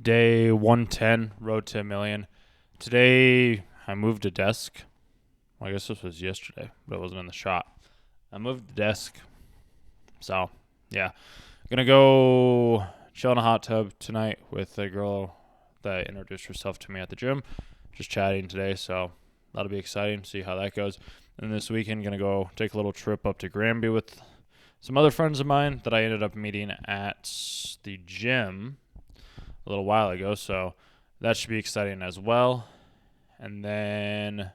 Day 110, road to a million. Today, I moved a desk. Well, I guess this was yesterday, but it wasn't in the shot. I moved the desk. So, yeah. Gonna go chill in a hot tub tonight with a girl that introduced herself to me at the gym. Just chatting today, so that'll be exciting. See how that goes. And this weekend, gonna go take a little trip up to Granby with some other friends of mine that I ended up meeting at the gym a little while ago, so that should be exciting as well. And then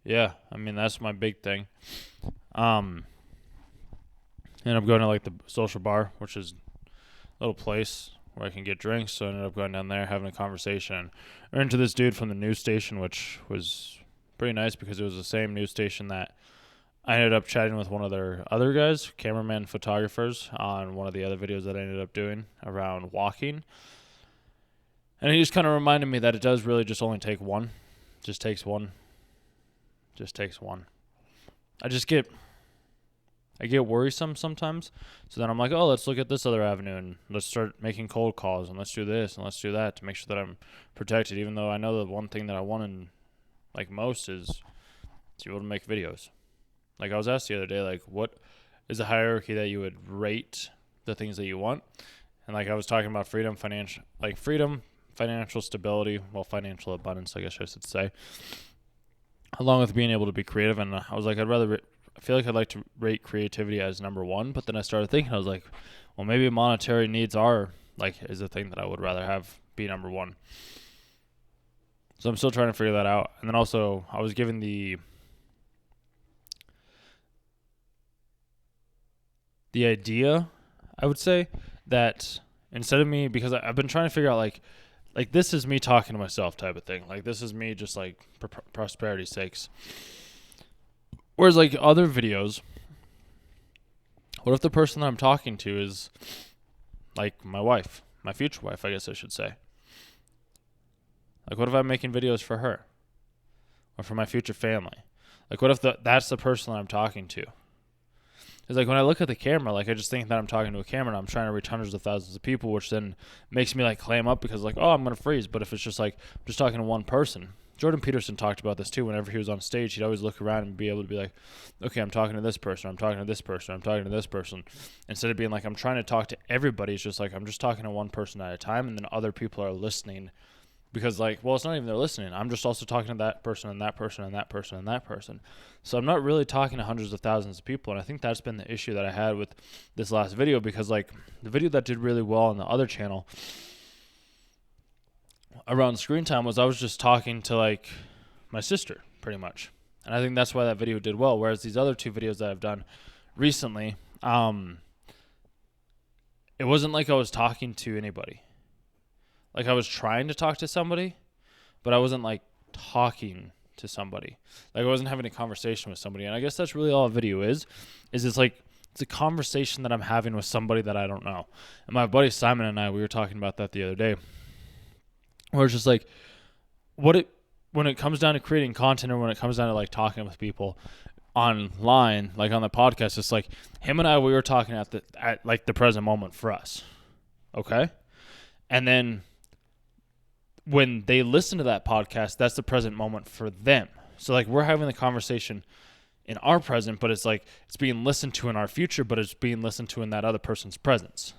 yeah, I mean that's my big thing. And I'm going to like the social bar, which is a little place where I can get drinks. So I ended up going down there, having a conversation. Ran into this dude from the news station, which was pretty nice because it was the same news station that I ended up chatting with one of their other guys, cameraman photographers, on one of the other videos that I ended up doing around walking. And he just kind of reminded me that it does really just only take one. Just takes one. Just takes one. I get worrisome sometimes. So then I'm like, oh, let's look at this other avenue and let's start making cold calls and let's do this and let's do that to make sure that I'm protected, even though I know the one thing that I want in like most is to be able to make videos. Like I was asked the other day, like, what is the hierarchy that you would rate the things that you want? And like I was talking about freedom, financial stability, financial abundance, I guess I should say, along with being able to be creative. And I was like, I feel like I'd like to rate creativity as number one. But then I started thinking, I was like, well, maybe monetary needs is the thing that I would rather have be number one. So I'm still trying to figure that out. And then also I was given the idea, I would say, that instead of me, because I've been trying to figure out like this is me talking to myself type of thing. Like this is me just like for prosperity's sakes. Whereas like other videos, what if the person that I'm talking to is like my wife, my future wife, I guess I should say. Like what if I'm making videos for her or for my future family? Like what if that's the person that I'm talking to? It's like when I look at the camera, like I just think that I'm talking to a camera and I'm trying to reach hundreds of thousands of people, which then makes me like clam up because like, oh, I'm going to freeze. But if it's just like I'm just talking to one person, Jordan Peterson talked about this too. Whenever he was on stage, he'd always look around and be able to be like, okay, I'm talking to this person, I'm talking to this person, I'm talking to this person. Instead of being like, I'm trying to talk to everybody, it's just like, I'm just talking to one person at a time and then other people are listening. Because like, well, it's not even they're listening. I'm just also talking to that person and that person and that person and that person. So I'm not really talking to hundreds of thousands of people. And I think that's been the issue that I had with this last video, because like the video that did really well on the other channel around screen time was I was just talking to like my sister pretty much. And I think that's why that video did well. Whereas these other two videos that I've done recently, it wasn't like I was talking to anybody. Like I was trying to talk to somebody, but I wasn't like talking to somebody. Like I wasn't having a conversation with somebody. And I guess that's really all a video is it's like it's a conversation that I'm having with somebody that I don't know. And my buddy Simon and I, we were talking about that the other day. Where it's just like when it comes down to creating content or when it comes down to like talking with people online, like on the podcast, it's like him and I, we were talking at like the present moment for us. Okay? And then when they listen to that podcast, that's the present moment for them. So like we're having the conversation in our present, but it's like it's being listened to in our future, but it's being listened to in that other person's presence,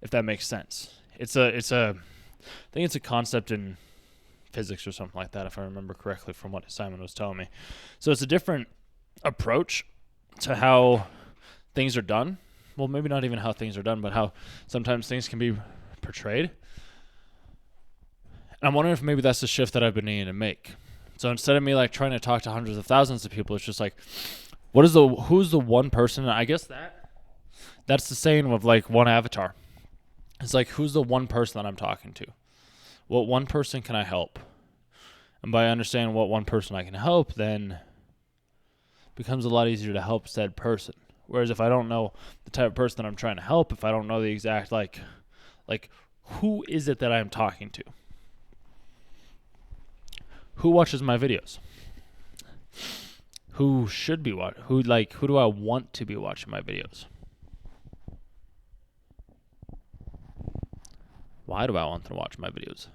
if that makes sense. I think it's a concept in physics or something like that, if I remember correctly from what Simon was telling me. So it's a different approach to how things are done. Well, maybe not even how things are done, but how sometimes things can be portrayed. And I'm wondering if maybe that's the shift that I've been needing to make. So instead of me like trying to talk to hundreds of thousands of people, it's just like, who's the one person? And I guess that's the saying of like one avatar. It's like, who's the one person that I'm talking to? What one person can I help? And by understanding what one person I can help, then it becomes a lot easier to help said person. Whereas if I don't know the type of person that I'm trying to help, if I don't know the exact like who is it that I'm talking to? Who watches my videos? who should be watching, who do I want to be watching my videos? Why do I want them to watch my videos?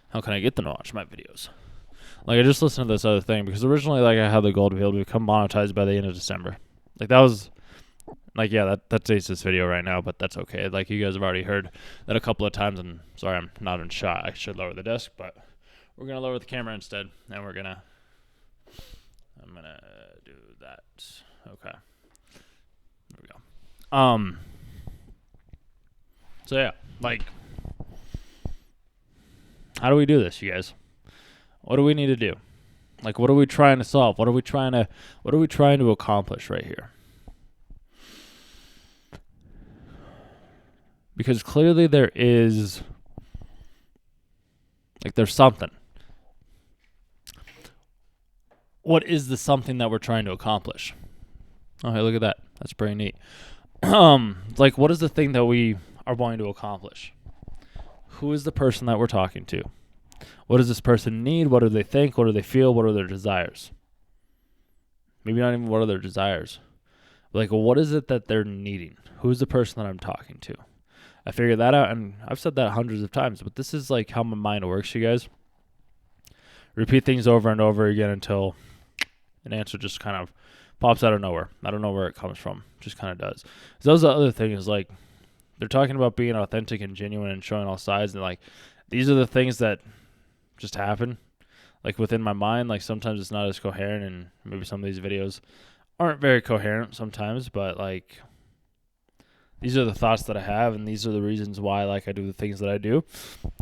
How can I get them to watch my videos? Like, I just listened to this other thing because originally, like, I had the goal to be able to become monetized by the end of December. Like, that was, like, yeah, that dates this video right now, but that's okay. Like, you guys have already heard that a couple of times, and sorry, I'm not in shot. I should lower the desk, but we're going to lower the camera instead, and I'm going to do that. Okay. There we go. So, yeah, like, how do we do this, you guys? What do we need to do? Like, what are we trying to solve? What are we trying to accomplish right here? Because clearly there's something. What is the something that we're trying to accomplish? Oh, hey, look at that. That's pretty neat. Like, what is the thing that we are wanting to accomplish? Who is the person that we're talking to? What does this person need? What do they think? What do they feel? What are their desires? Maybe not even what are their desires. Like, what is it that they're needing? Who's the person that I'm talking to? I figured that out, and I've said that hundreds of times, but this is like how my mind works, you guys. Repeat things over and over again until an answer just kind of pops out of nowhere. I don't know where it comes from. It just kind of does. So that was the other thing is, like, they're talking about being authentic and genuine and showing all sides, and, like, these are the things that just happen. Like, within my mind, like, sometimes it's not as coherent, and maybe some of these videos aren't very coherent sometimes, but, like, these are the thoughts that I have, and these are the reasons why, like, I do the things that I do.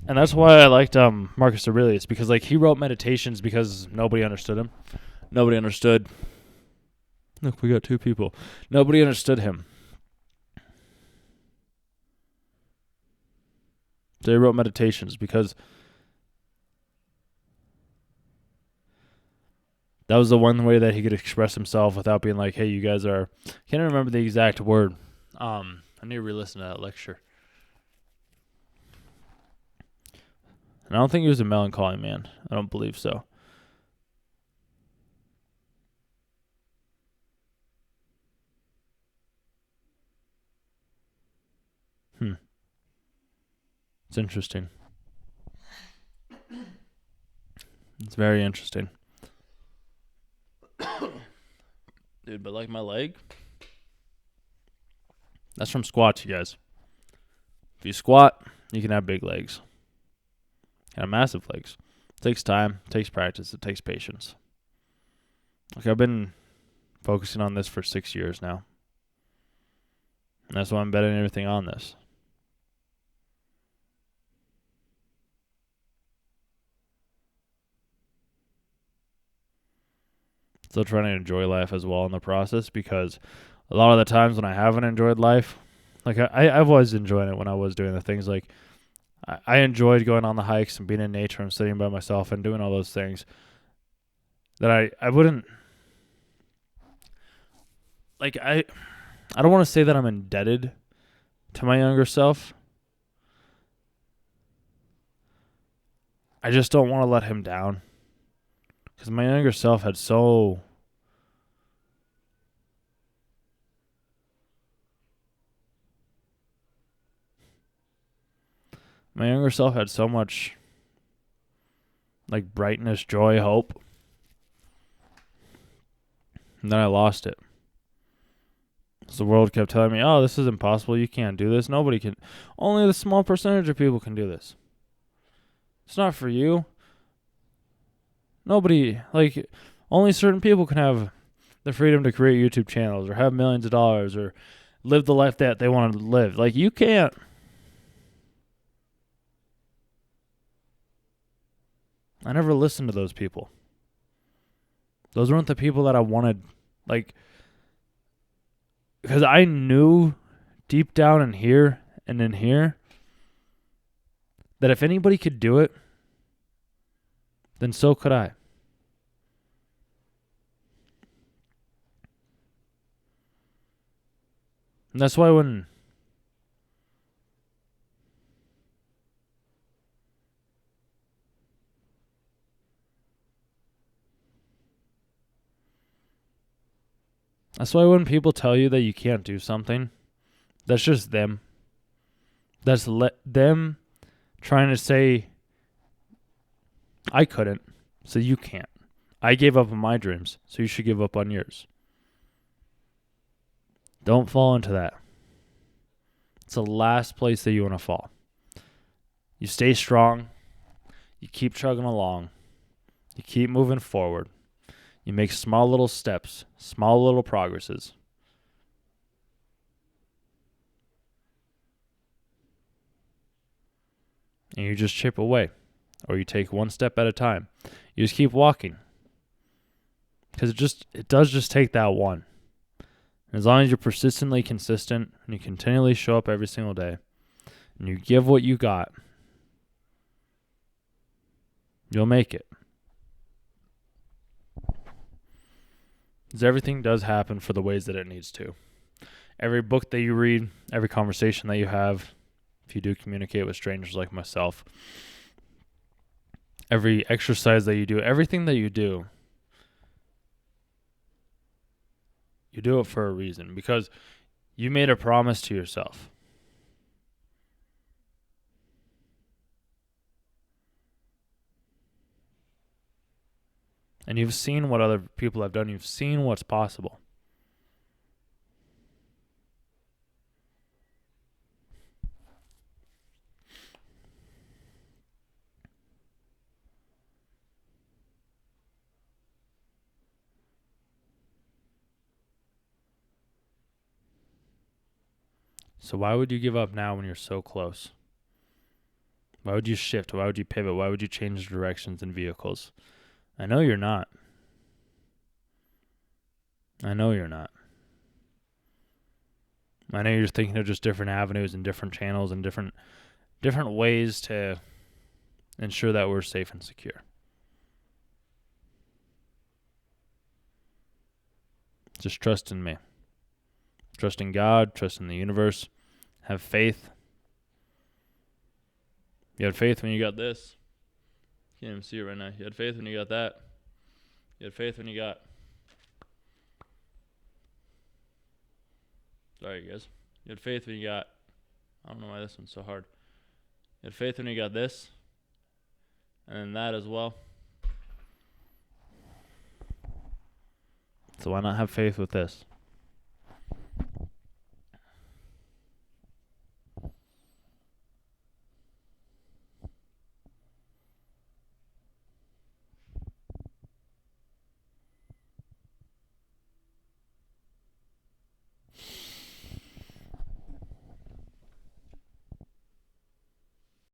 And that's why I liked Marcus Aurelius, because, like, he wrote Meditations because nobody understood him. Nobody understood. Look, we got two people. Nobody understood him. So he wrote Meditations because that was the one way that he could express himself without being like, hey, you guys are... I can't remember the exact word. I need to re-listen to that lecture. And I don't think he was a melancholy man. I don't believe so. It's interesting. It's very interesting. Dude, but like my leg, that's from squats, you guys. If you squat, you can have big legs. You can have massive legs. It takes time, it takes practice, it takes patience. Like, I've been focusing on this for 6 years now. And that's why I'm betting everything on this. Still trying to enjoy life as well in the process, because a lot of the times when I haven't enjoyed life, like, I've always enjoyed it when I was doing the things. Like, I enjoyed going on the hikes and being in nature and sitting by myself and doing all those things that I wouldn't, like, I don't want to say that I'm indebted to my younger self. I just don't want to let him down, because my younger self had so... My younger self had so much, like, brightness, joy, hope. And then I lost it. So the world kept telling me, oh, this is impossible. You can't do this. Nobody can. Only the small percentage of people can do this. It's not for you. Nobody, like, only certain people can have the freedom to create YouTube channels or have millions of dollars or live the life that they want to live. Like, you can't. I never listened to those people. Those weren't the people that I wanted, like, because I knew deep down in here and in here that if anybody could do it, then so could I. And that's why when That's why when people tell you that you can't do something, that's just them. That's them trying to say, I couldn't, so you can't. I gave up on my dreams, so you should give up on yours. Don't fall into that. It's the last place that you want to fall. You stay strong. You keep chugging along. You keep moving forward. You make small little steps, small little progresses. And you just chip away. Or you take one step at a time. You just keep walking. Because it does just take that one. And as long as you're persistently consistent and you continually show up every single day and you give what you got, you'll make it. Because everything does happen for the ways that it needs to. Every book that you read, every conversation that you have, if you do communicate with strangers like myself, every exercise that you do, everything that you do it for a reason. Because you made a promise to yourself. And you've seen what other people have done. You've seen what's possible. So why would you give up now when you're so close? Why would you shift? Why would you pivot? Why would you change directions and vehicles? I know you're not. I know you're not. I know you're thinking of just different avenues and different channels and different ways to ensure that we're safe and secure. Just trust in me. Trust in God. Trust in the universe. Have faith. You had faith when you got this. You can't even see it right now. You had faith when you got that. You had faith when you got... Sorry, guys. You had faith when you got... I don't know why this one's so hard. You had faith when you got this. And then that as well. So why not have faith with this?